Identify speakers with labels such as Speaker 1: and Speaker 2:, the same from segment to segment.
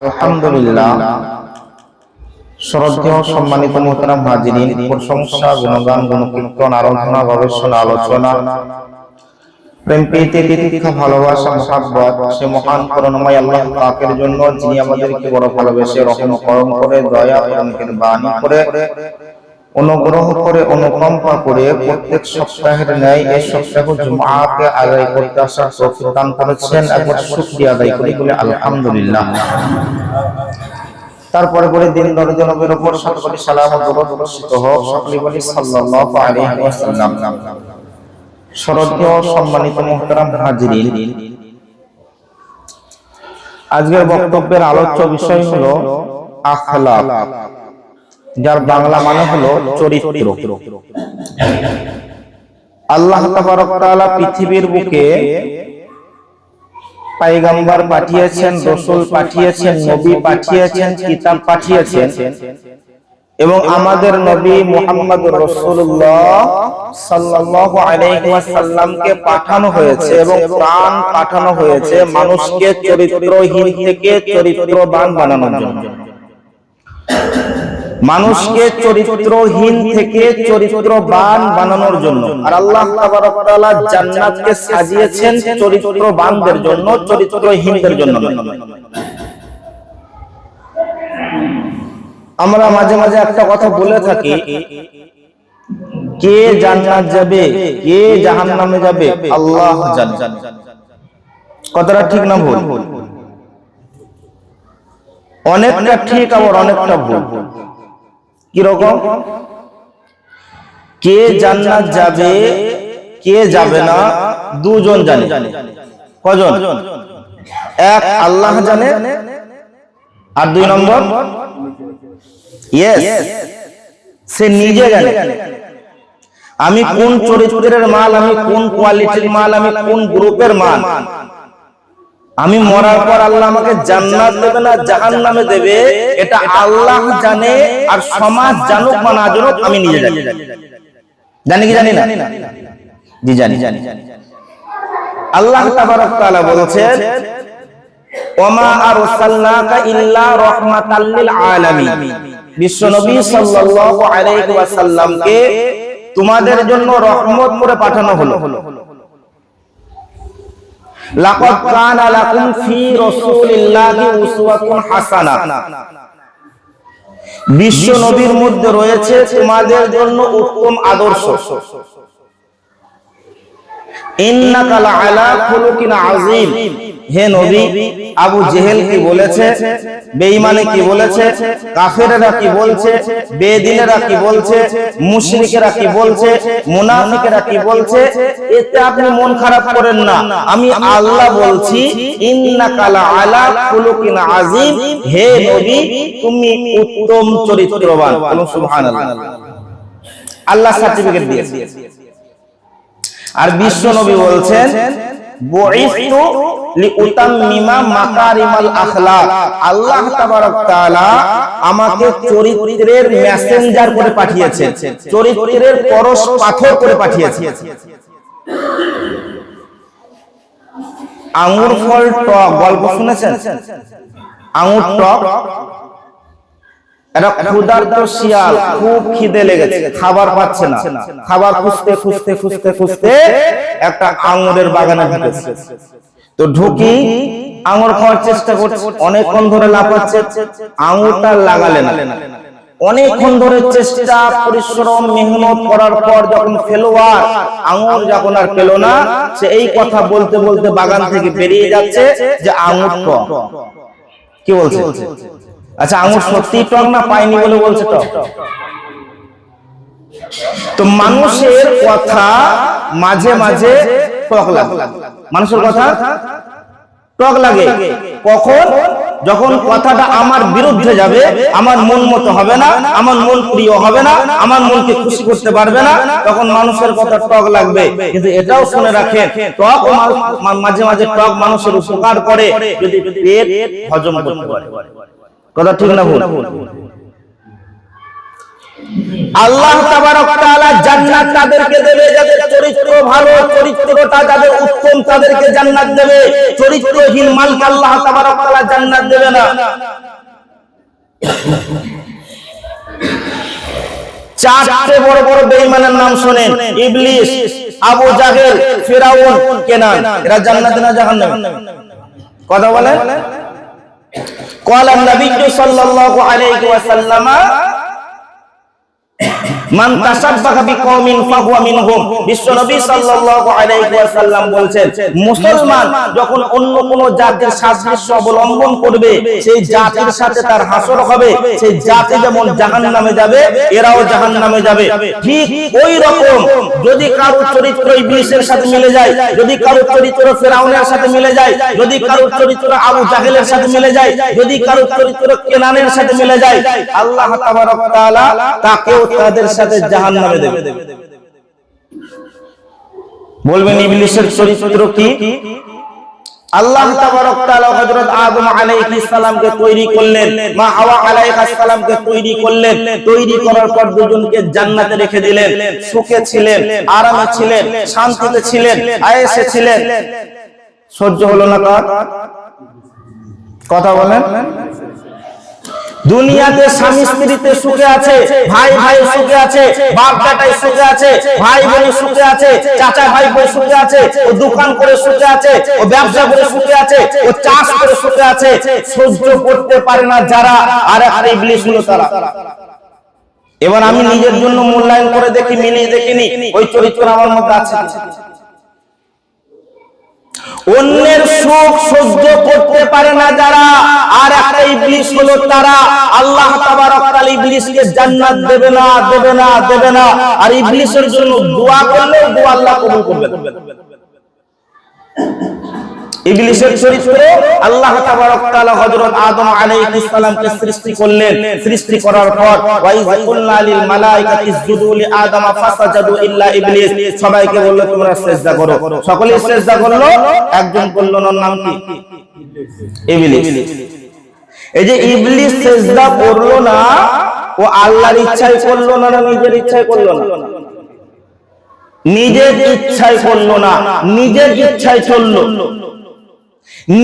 Speaker 1: আলহামদুলিল্লাহ, শ্রদ্ধেয় সম্মানিত মুহতারাম হাজিরিন, প্রশংসা, গুণগান, গুণকীর্তন, আরাধনা, গবেষণা, আলোচনা, প্রেম প্রীতি, তিতিক্ষা, ভালোবাসা, মুহাব্বত সে মহান করুণাময় আল্লাহ পাকের জন্য, যিনি আমাদেরকে বড় ভালোবেসে রহম করম করে, দয়া করে, মেহেরবানি করে, অনুগ্রহ করে, অনুকম্পা করে প্রত্যেক সপ্তাহের ন্যায় এই সপ্তাহ জুমআকে আদায় করতে আসার তৌফিক দান করেছেন। একবার শুকরিয়া আদায় করি, বলে আলহামদুলিল্লাহ। তারপরে বলে দিন দরজা নবীর উপর সকলে সালাম ও দরুদ বর্ষিত হোক, সকলে বলি সাল্লাল্লাহু আলাইহি ওয়াসাল্লাম। শ্রদ্ধেয় সম্মানিত মুহতারাম হাজিরিন, আজকের বক্তব্যের আলোচ্য বিষয় হলো আখলাক, যার বাংলা মানে হলো চরিত্র। আল্লাহ তাবারক তাআলা পৃথিবীর বুকে পয়গম্বর পাঠিয়েছেন, রাসূল পাঠিয়েছেন, নবী পাঠিয়েছেন, কিতাব পাঠিয়েছেন, এবং আমাদের নবী মুহাম্মদুর রাসূলুল্লাহ সাল্লাল্লাহু আলাইহি ওয়াসাল্লামকে পাঠানো হয়েছে এবং কোরআন পাঠানো হয়েছে মানুষকে চরিত্রহীন থেকে চরিত্রবান বানানোর জন্য। মানুষকে চরিত্রহীন থেকে চরিত্রবান বানানোর জন্য। আর আল্লাহ তাবারক তাআলা জান্নাতকে সাজিয়েছেন চরিত্রবানদের জন্য, চরিত্রহীনদের জন্য। আমরা মাঝে মাঝে একটা কথা বলে থাকি, কে জান্নাত যাবে, কে জাহান্নামে যাবে আল্লাহ জানে। কথাটা ঠিক না ভুল? অনেকটা ঠিক, আবার অনেকটা ভুল। কিরকম? কে জান্নাত যাবে, কে যাবে না, দুজন জানে। কজন? এক আল্লাহ জানে, আর দুই নম্বর সে নিজে জানে। আমি কোন চরিত্রের মাল, আমি কোন কোয়ালিটির মাল, আমি কোন গ্রুপের মাল। আমি মরার পর আল্লাহ আমাকে জান্নাত দেবে না জাহান্নামে দেবে, এটা আল্লাহ জানে। আর সমাজ জানুক বা না জানুক, আমি নিজে জানি। জানি কি জানি না? জি জানি। আল্লাহ তাবারক তাআলা বলেছেন, ওমা আরসালনাকা ইল্লা রাহমাতাল লিল আলামিন। বিশ্ব নবী সাল্লাল্লাহু আলাইহি ওয়াসাল্লামকে তোমাদের জন্য রহমত করে পাঠানো হলো। লাকাদ কানা লাকুম ফি রাসূলিল্লাহি উসওয়াতুন হাসানাহ। বিশ্ব নবীর মধ্যে রয়েছে তোমাদের জন্য উত্তম আদর্শ। ইন্নাকা লাআলা খুলুকিন আযীম। হে নবী, আবু জেহেল কি বলেছে, বেঈমানে কি বলেছে, কাফেরেরা কি বলছে, বেদিনেরা কি বলছে, মুশরিকেরা কি বলছে, মুনাফিকেরা কি বলছে, এতে আপনি মন খারাপ করেন না। আমি আল্লাহ বলছি, ইন্নাকা লাআলা খুলুকিন আযীম। হে নবী, তুমি উত্তম চরিত্রবান। সুবহানাল্লাহ। আল্লাহ সার্টিফিকেট দিয়েছে। আর বিশ্ব নবী বলছেন, বুইসতু লিউতাম্মিমা মাকারিমাল আখলাক। আল্লাহ তাবারক তাআলা আমাকে চরিত্রের মেসেঞ্জার করে পাঠিয়েছেন, চরিত্রের পরশ পাথর করে পাঠিয়েছেন। আঙ্গুর ফল টক, গল্প শুনেছেন? আঙ্গুর টক। একটা ক্ষুধার্ত শিয়াল, খুব খিদে লেগেছে, খাবার পাচ্ছে না। খাবার খুঁজতে খুঁজতে খুঁজতে খুঁজতে একটা আঙ্গুরের বাগানে ঢুকেছে। তো ঢুকি আঙ্গুর খাওয়ার চেষ্টা করছে, অনেকক্ষণ ধরে লাফাচ্ছে, আঙ্গুরটা লাগালে না। অনেকক্ষণ ধরে চেষ্টা, পরিশ্রম, মেহনত করার পর যখন ফেলোয়ার আঙ্গুর যখন আর পেল না, সে এই কথা বলতে বলতে বাগান থেকে বেরিয়ে যাচ্ছে যে আঙ্গুর টক। কি বলছে? আচ্ছা, আঙ্গুর সত্যি টক না পাইনি বলে বলছে টক? তো মানুষের কথা মাঝে মাঝে টক লাগে। মানুষের কথা টক লাগে কখন? যখন কথাটা আমার বিরুদ্ধে যাবে, আমার মন মতো হবে না, আমার মন প্রিয় হবে না, আমার মনকে খুশি করতে পারবে না, তখন মানুষের কথা টক লাগবে। কিন্তু এটাও শুনে রাখেন, টক মাঝে মাঝে টক মানুষের উপকার করে যদি পেট হজম করতে পারে। কথা ঠিক না ভুল? আল্লাহ তাবারক ওয়া তাআলা জান্নাত তাদেরকে দেবে যাদের চরিত্র ভালো, চরিত্রটা যাদের উত্তম তাদেরকে জান্নাত দেবে। চরিত্রহীন মালকে আল্লাহ তাবারক ওয়া তাআলা জান্নাত দেবে না। চারটে বড় বড় বেঈমানের নাম শুনেন, ইবলিস, আবু জাহেল, ফিরাউন, কেনান। এরা জান্নাতে না জাহান্নামে? কথা বলেন। ক্বালা নবী সাল্লাল্লাহু আলাইহি ওয়াসাল্লাম মান তাশাব্বাহা বিকওমিন ফাহুয়া মিনহুম। বিশ্বনবী সাল্লাল্লাহু আলাইহি ওয়াসাল্লাম বলেন, মুসলমান যখন অন্য কোন জাতির সাদৃশ্য অবলম্বন করবে সেই জাতির সাথে তার হাসর হবে। সেই জাতি যেমন জাহান্নামে যাবে এরাও জাহান্নামে যাবে। ঠিক ওই রকম যদি কারো চরিত্র ইবলিসের সাথে মিলে যায়, যদি কারো চরিত্র ফিরাউনের সাথে মিলে যায়, যদি কারো চরিত্র আবু জাহেলের সাথে মিলে যায়, যদি কারো চরিত্র কেনানের সাথে মিলে যায়, আল্লাহ তাবারক ওয়া তাআলা তাকেও তাদের সাথে জাহান্নামে দেবে। বলবেন ইবলিসের চরিত্র কি? আল্লাহ তাবারক ওয়া তাআলা হযরত আদম আলাইহিস সালামকে তৈরি করলেন, মা হাওয়া আলাইহিস সালামকে তৈরি করলেন। তৈরি করার পর দুজনকে জান্নাতে রেখে দিলেন। সুখে ছিলেন, আরামে ছিলেন, শান্তিতে ছিলেন, আয়েশে ছিলেন। সহ্য হলো না কার? কথা বলেন। দুনিয়াতে স্বামী স্ত্রীতে সুখে আছে, ভাই ভাই সুখে আছে, বাপ বেটায় সুখে আছে, ভাই বোন সুখে আছে, চাচা ভাই বোন সুখে আছে, ও দোকান করে সুখে আছে, ও ব্যবসা করে সুখে আছে, ও চাষ করে সুখে আছে। সহ্য করতে পারে না যারা, আর একটা ইবলিস হলো তারা। এবার আমি নিজের জন্য মূল্যায়ন করে দেখি, মিলিয়ে দেখিনি ওই চরিত্র আমার মধ্যে আছে। অন্যের সুখ সহ্য করতে পারে না যারা, আর একটা ইবলিস হলো তারা। আল্লাহ তাবারক ওয়া তাআলা ইবলিসকে জান্নাত দেবে না, দেবে না, দেবে না। আর ইবলিসের জন্য দোয়া করলেও দোয়া আল্লাহ কবুল করবেন। ইবলিসের চরিত্র আল্লাহ তাবারক ওয়া তাআলা হযরত আদম আলাইহিস সালামকে সৃষ্টি করলেন। সৃষ্টি করার পর ওয়াইজ কুলনা লিল মালাইকাতি ইসজুদু লি আদম ফাসাজাদু ইল্লা ইবলিস, সবাইকে বলল তোমরা সিজদা করো। সকলে সিজদা করলো, একজন করল না, নাম কি? ইবলিস। এই যে ইবলিস সিজদা করলো না, ও আল্লাহর ইচ্ছায় করলো না, না নিজের ইচ্ছায় করলো না? নিজের ইচ্ছায় করলো না, নিজের ইচ্ছায় চললো।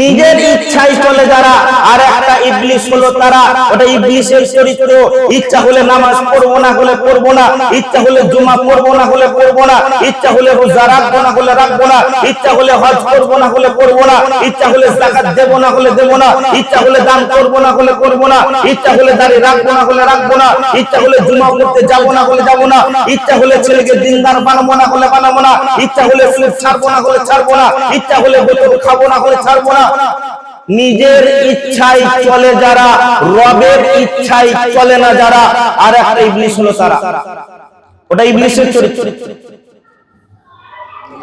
Speaker 1: নিজের ইচ্ছায় চলে যারা, আর একটা ইবলিস হলো তারা। ওটা ইবলিসের চরিত্র। ইচ্ছা হলে নামাজ পড়বো না হলে পড়বো না, ইচ্ছা হলে জুমা পড়বো না হলে পড়বো না, ইচ্ছা হলে রোজা রাখবো না হলে রাখবো না, ইচ্ছা হলে হজ করবো না হলে করবো না, ইচ্ছা হলে যাকাত দেবো না হলে দেবো না, ইচ্ছা হলে দান করবো না হলে করবো না, ইচ্ছা হলে দাড়ি রাখবো না হলে রাখবো না, ইচ্ছা হলে জুমা পড়তে যাবো না হলে যাবো না, ইচ্ছা হলে ছেলেকে দিনদার বানাবো না হলে বানাবো না, ইচ্ছা হলে সুদ ছাড়বো না হলে ছাড়বো না, ইচ্ছা হলে বোতল খাবো না হলে ছাড়বো না। নিজের ইচ্ছায় চলে যারা, রবের ইচ্ছায় চলে না যারা, আর একটা ইবলিস হলো তারা। ওটা ইবলিসের চরিত্র।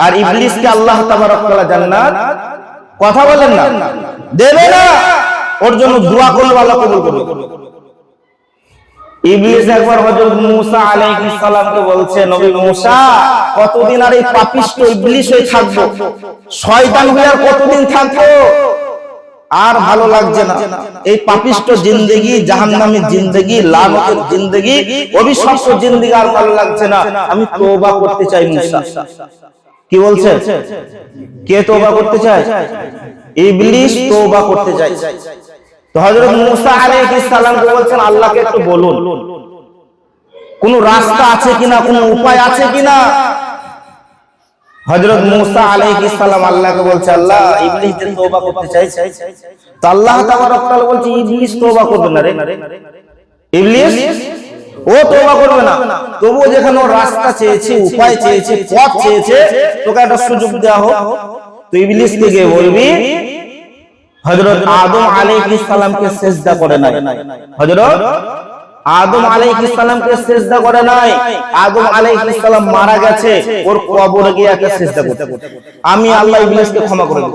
Speaker 1: আর ইবলিসকে আল্লাহ তাবারক ওয়া তাআলা জান্নাত, কথা বলেন না, দেবে না। ওর জন্য দোয়া করলে আল্লাহ কবুল করবে। ইবলিস একবার হযরত মুসা আলাইহিস সালামকে বলছে, নবী মুসা, কতদিন আর এই পাপিষ্ট ইবলিস হয়ে থাকবো? শয়তান হয়ে আর কতদিন থাকবো? আর ভালো লাগছে না। এই পাপিষ্ট জিন্দেগি, জাহান্নামী জিন্দেগি, লানতের জিন্দেগি, অভিশপ্ত জিন্দেগি আর ভালো লাগছে না। আমি তওবা করতে চাই। মুসা কি বলছে? কে তওবা করতে চায়? ইবলিস তওবা করতে চায়। তো হযরত মুসা আলাইহিস সালামকে বলছেন, আল্লাহকে একটু বলুন কোন রাস্তা আছে কিনা, কোন উপায় আছে কিনা। হযরত মুসা আলাইহিস সালাম আল্লাহকে বলছে, আল্লাহ, ইবলিস যে তওবা করতে চাইছে। তো আল্লাহ তাবারক ওয়া তাআলা বলছে, ইবলিস তওবা করবে না রে, ইবলিস ও তওবা করবে না। তবুও যেখানে ও রাস্তা চেয়েছে, উপায় চেয়েছে, পথ চেয়েছে, তোকে একটা সুযোগ দেওয়া হোক। তো ইবলিসকে গিয়ে বলবি, হযরত আদম আলাইহিস সালামকে সিজদা করে নাই। হযরত আদম আলাইহিস সালামকে সিজদা করে নাই। আদম আলাইহিস সালাম মারা গেছে, ওর কবরে গিয়ে একটা সিজদা করতে। আমি আল্লাহ ইবলিসকে ক্ষমা করে দেব।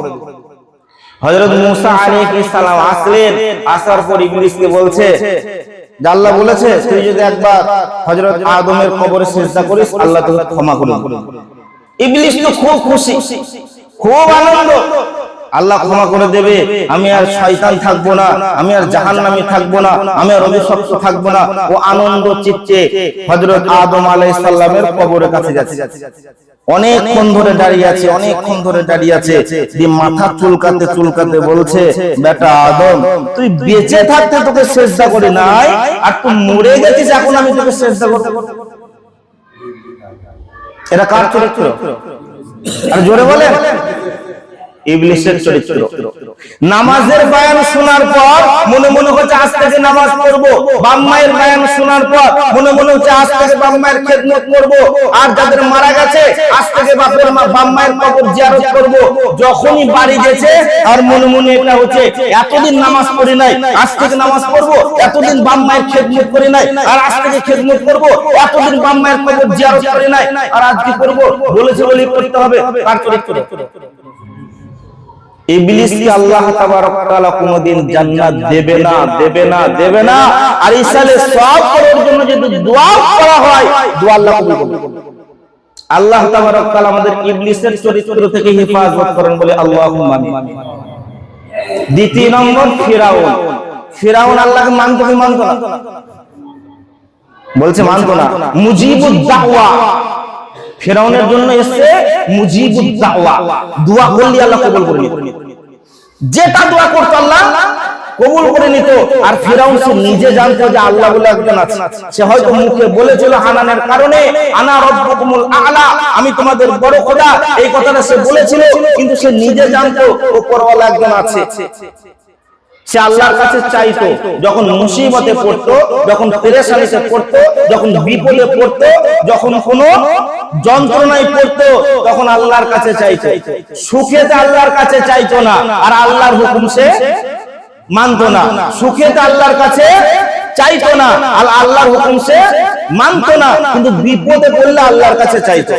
Speaker 1: হযরত মুসা আলাইহিস সালাম আসলেন। আসার পর ইবলিসকে বলছে, যে আল্লাহ বলেছে তুই যদি একবার হযরত আদমের কবরে সিজদা করিস, আল্লাহ তোকে ক্ষমা করে দেবে। ইবলিস তো খুব খুশি, খুব আনন্দ। আল্লাহ ক্ষমা করে দেবে, আমি আর শয়তান থাকবো না, আমি আর জাহান্নামী থাকবো না, আমি আর অভিশপ্ত থাকবো না। ও আনন্দ চিত্তে হযরত আদম আলাইহিস সালামের কবরের কাছে যাচ্ছে। অনেকক্ষণ ধরে দাঁড়িয়ে আছে, অনেকক্ষণ ধরে দাঁড়িয়ে আছে। দিয়ে মাথা চুলকাতে চুলকাতে বলছে, বেটা আদম, তুই বেঁচে থাকতে তোকে সিজদা করি নাই, আর তুই মরে গেছিস, এখন আমি তোকে সিজদা করব? এটা কার চরিত্র? আর জোরে বলেন, ইবলিসের চরিত্র। নামাজের বয়ান শোনার পর মনে মনে হচ্ছে আজ থেকে নামাজ পড়ব, বাপ মায়ের বয়ান শোনার পর মনে মনে হচ্ছে আজ থেকে বাপ মায়ের খেদমত করব, আর যাদের মারা গেছে আজ থেকে বাপ মায়ের কবর জিয়ারত করব। যখনই বাড়ি গেছে আর মনে মনে এটা হচ্ছে, এতদিন নামাজ পড়ি নাই, আজ থেকে নামাজ পড়ব, এতদিন বাপ মায়ের খেদমত করি নাই, আর আজ থেকে খেদমত করব, এতদিন বাপ মায়ের কবর জিয়ারত করি নাই, আর আজ কি করব? বলেছে বলি করতে হবে। কার চরিত্র? ইবলিসকে আল্লাহ তাবারক ওয়া তাআলা কোনদিন জান্নাত দেবে না, দেবে না, দেবে না। আর ইসালে সওয়াব করার জন্য যদি দোয়া করা হয়, দোয়া আল্লাহ কবুল করবে। আল্লাহ তাবারক ওয়া তাআলা আমাদের ইবলিসের চরিত্র থেকে হেফাজত করেন বলে আল্লাহুম্মা আমিন। দ্বিতীয় নম্বর ফিরাউন। ফিরাউন আল্লাহকে মানতো কি মানতো না? বলছে মানতো না। মুজিবুদ দাওয়া, ফিরাউনের জন্য এসে মুজিবুদ দাওয়া, দোয়া করলে আল্লাহ কবুল করে নিত। যেটা দোয়া করতো আল্লাহ কবুল করে নিত। আর ফিরাউন সে নিজে জানতো যে আল্লাহ বলে একজন আছে। সে হয়তো মুখে বলেছিল হানানের কারণে, আনা রাব্বুকুমুল আ'লা, আমি তোমাদের বড় খোদা, এই কথাটা সে বলেছিল, কিন্তু সে নিজে জানতো উপরওয়ালা একজন আছে। সে আল্লাহর কাছে চাইতো, যখন মুসিবতে পড়তো, যখন পেরেশানিতে পড়তো, যখন বিপদে পড়তো, যখন কোনো যন্ত্রণায় পড়তো, তখন আল্লাহর কাছে চাইতো। সুখেতে আল্লাহর কাছে চাইতো না, আর আল্লাহর হুকুম সে মানতো না। সুখেতে আল্লাহর কাছে চাইতো না, আর আল্লাহর হুকুম সে মানতো না, কিন্তু বিপদে পড়লে আল্লাহর কাছে চাইতো।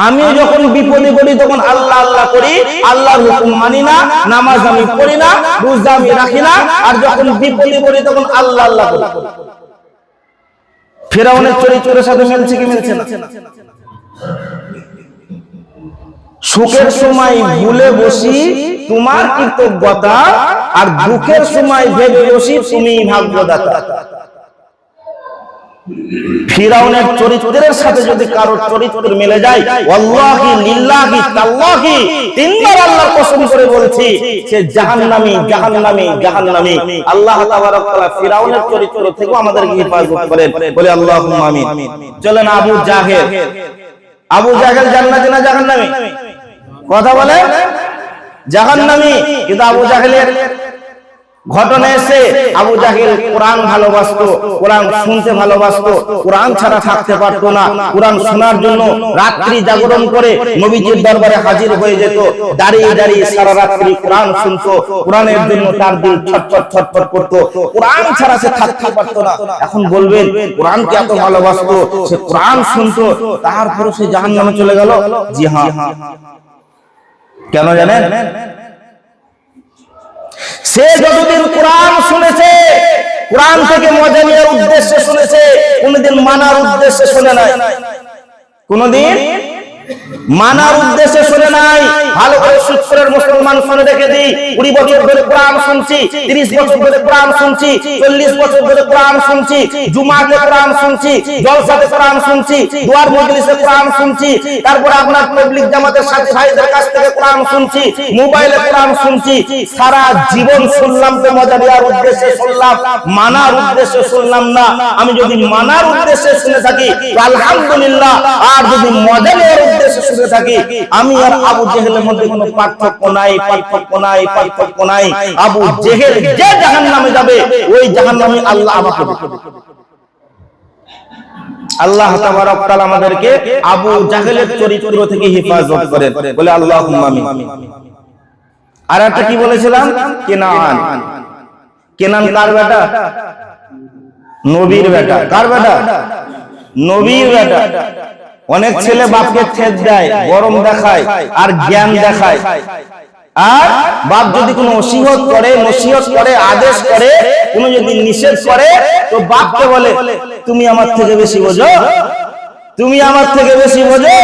Speaker 1: আমি যখন বিপদে পড়ি তখন আল্লাহ আল্লাহ করি, আল্লাহর হুকুম মানি না, নামাজ আমি পড়ি না, রোজা আমি রাখি না, আর যখন বিপদে পড়ি তখন আল্লাহ আল্লাহ করি। ফিরাউনের চরিত্রের সাথে মিলছে কি মিলছে না? সুখের সময় ভুলে বসি তোমার কৃতজ্ঞতা, আর দুঃখের সময় ভেবে বসি তুমি ভাগ্যদাতা। ফিরাউনের চরিত্রের সাথে যদি কারোর চরিত্র মিলে যায়, ওয়াল্লাহি লিল্লাহি তাল্লাহি, তিনবার আল্লাহর কসম করে বলছি, সে জাহান্নামী, জাহান্নামী, জাহান্নামী। আল্লাহ তাবারক ওয়া তাআলা ফিরাউনের চরিত্র থেকে আমাদেরকে হেফাজত করেন বলে আল্লাহুম্মা আমিন। চলেন আবু জাহেল। আবু জাহেল জান্নাতি না জাহান্নামী? কথা বলে জাহান্নামী। কিন্তু আবু জাহেলের ঘটনা এসে, আবু জাহেল কোরআন ভালোবাসতো, কোরআন শুনতে ভালোবাসতো, কোরআন ছাড়া থাকতে পারতো না। কোরআন শোনার জন্য রাত্রি জাগরণ করে নবীজির দরবারে হাজির হয়ে যেত, দাঁড়িয়ে দাঁড়িয়ে সারা রাত্রি কোরআন শুনতো। কোরআনের জন্য তার দিল ছটফট ছটফট করতো, কোরআন ছাড়া সে থাকতে পারতো না। এখন বলবেন কোরআনকে এত ভালোবাসতো, সে কোরআন শুনতো, তারপরে সে জাহান্নামে চলে গেল? জি হ্যাঁ। কেন জানেন? সে যতদিন কোরআন শুনেছে, কোরআন থেকে মজা নেওয়ার উদ্দেশ্যে শুনেছে, কোনদিন মানার উদ্দেশ্যে শুনে নাই। কোনদিন মানার উদ্দেশ্যে শুনে নাই। ভালো করে সুৎখোরের মুসলমান শুনে রেখে দিই, 20 বছর ধরে কোরআন শুনছি, 30 বছর ধরে কোরআন শুনছি, 40 বছর ধরে কোরআন শুনছি, জুমাতে কোরআন শুনছি, জলসাতে কোরআন শুনছি, দুয়ার মজলিসে কোরআন শুনছি, তারপর আপনার পাবলিক জামাতের সাথে ভাইদের কাছ থেকে কোরআন শুনছি, মোবাইলে কোরআন শুনছি। সারা জীবন শুনলাম তো মজা নেওয়ার উদ্দেশ্যে শুনলাম, মানার উদ্দেশ্যে শুনলাম না। আমি যদি মানার উদ্দেশ্যে শুনে থাকি তো আলহামদুলিল্লাহ, আর যদি মজা নেওয়ার উদ্দেশ্যে শুনে থাকি, আমি আর আবু জেহেলের মধ্যে কোনো পার্থক্য নাই, পার্থক্য নাই, পার্থক্য নাই। আবু জেহেল যে জাহান্নামে যাবে, ওই জাহান্নামে আল্লাহ আমাকে দেবে। আল্লাহ তাবারক ওয়া তাআলা আমাদেরকে আবু জাহেলের চরিত্র থেকে হেফাজত করেন বলে আল্লাহুম্মা আমিন। আর একটা কি বলেছিলাম? কেনান। কেনান কার বেটা? নবীর বেটা। কার বেটা? নবীর বেটা। অনেক ছেলে বাপকে ঠেট দেয়, গরম দেখায়, আর জ্ঞান দেখায়। আর বাপ যদি কোনো ওসিয়ত করে, নসিহত করে, আদেশ করে, কোনো যদি নিষেধ করে, তো বাপকে বলে তুমি আমার থেকে বেশি বোঝো, তুমি আমার থেকে বেশি বোঝো।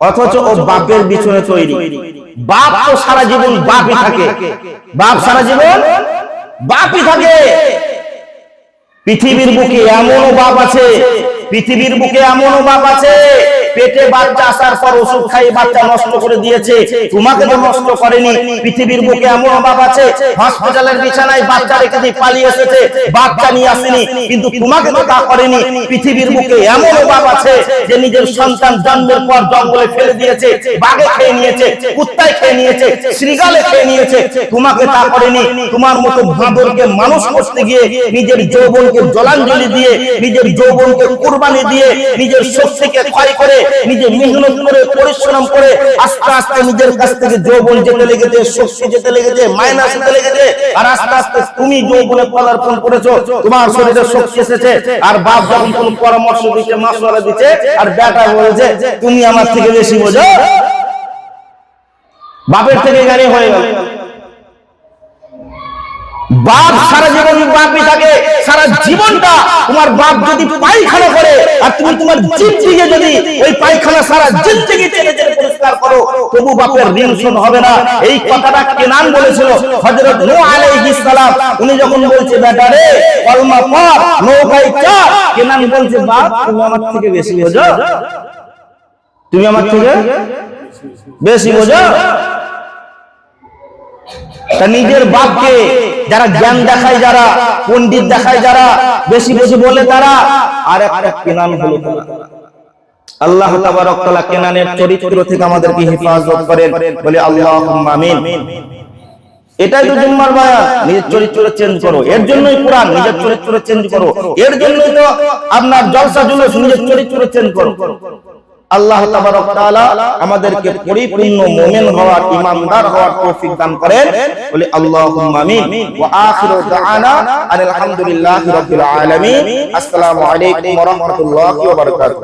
Speaker 1: অথচ ও বাপের পিছনে তৈরি। বাপ তো সারা জীবন বাপই থাকে, বাপ সারা জীবন বাপই থাকে। পৃথিবীর বুকে এমনও বাপ আছে, পৃথিবীর বুকে এমনও বাপ আছে, পেটে বাচ্চা আসার পর ওষুধ খাই বাচ্চা নষ্ট করে দিয়েছে, তোমাকে তো নষ্ট করেনি। পৃথিবীর বুকে এমনও বাপ আছে, হসপিটালের বিছানায় বাচ্চা রেখে দিয়ে পালিয়ে এসেছে, বাচ্চা নিয়ে আসেনি, কিন্তু তোমাকে তো তা করেনি। পৃথিবীর বুকে এমনও বাপ আছে যে নিজের সন্তান জন্মের পর জঙ্গলে ফেলে দিয়েছে, বাঘে খেয়ে নিয়েছে, কুত্তায় খেয়ে নিয়েছে, শৃগালে খেয়ে নিয়েছে, তোমাকে তা করেনি। তোমার মতো বাঁদরকে মানুষ করতে গিয়ে নিজের যৌবনকে জলাঞ্জলি দিয়ে, নিজের যৌবনকে কুরবানি দিয়ে, নিজের শক্তিকে ক্ষয় করে, নিজে মেহনত করে পরিশ্রম করে আস্তে আস্তে নিজের কাছ থেকে যৌবন যেতে লেগেছে, শক্তি যেতে লেগেছে, মাইনাস যেতে লেগেছে, আর আস্তে আস্তে তুমি যৌবনে পদার্পণ করেছো, তোমার শরীরে শক্তি এসেছে। আর বাপ যখন কোন পরামর্শ দিচ্ছে, মাসওয়ালা দিচ্ছে, আর বেটা বলেছে তুমি আমার থেকে বেশি বোঝো, বাপের থেকে জ্ঞানী হয়ে গেল। বাপ সারা জীবন বাপই থাকে, সারা জীবনটা তোমার বাপ যদি পায়খানা করে আর তুমি তোমার জিন্দেগি যদি ওই পায়খানা সারা জিন্দেগি টেনে টেনে পরিষ্কার করো, তবু বাপের ঋণ শোধ হবে না। এই কথাটা কেনান বলেছিল হযরত নূহ আলাইহিস সালাম। উনি যখন বলছে বেটা রে কলমা পড়, নৌকায় চড়, কেনান বলছে বাপ তুমি আমার থেকে বেশি বোঝো, তুমি আমার থেকে বেশি বোঝো। তা নিজের বাপকে যারা জ্ঞান দেখায়, যারা পণ্ডিত দেখায়, যারা বেশি বেশি বলে, তারা আর একটা কেনান হলো। আল্লাহ তাবারক তাআলা কেনানের চরিত্র থেকে আমাদেরকে হেফাজত করেন, বলে আল্লাহুম্মা আমিন। এটাই তো জুম্মার বয়ান, নিজের চরিত্র চেঞ্জ করো। এর জন্যই কোরআন, নিজের চরিত্র চেঞ্জ করো। এর জন্যই তো আপনার জলসা জুলুস, নিজের চরিত্র চেঞ্জ করো। আল্লাহ তাবারক তাআলা আমাদেরকে পরিপূর্ণ মুমিন হওয়ার, ঈমানদার হওয়ার তৌফিক দান করেন, বলে আল্লাহুম্মা আমিন। ওয়া আখিরু দা'ওয়ানা আলহামদুলিল্লাহি রাব্বিল আলামিন। আসসালামু আলাইকুম ওয়া রাহমাতুল্লাহি ওয়া বারাকাতুহু।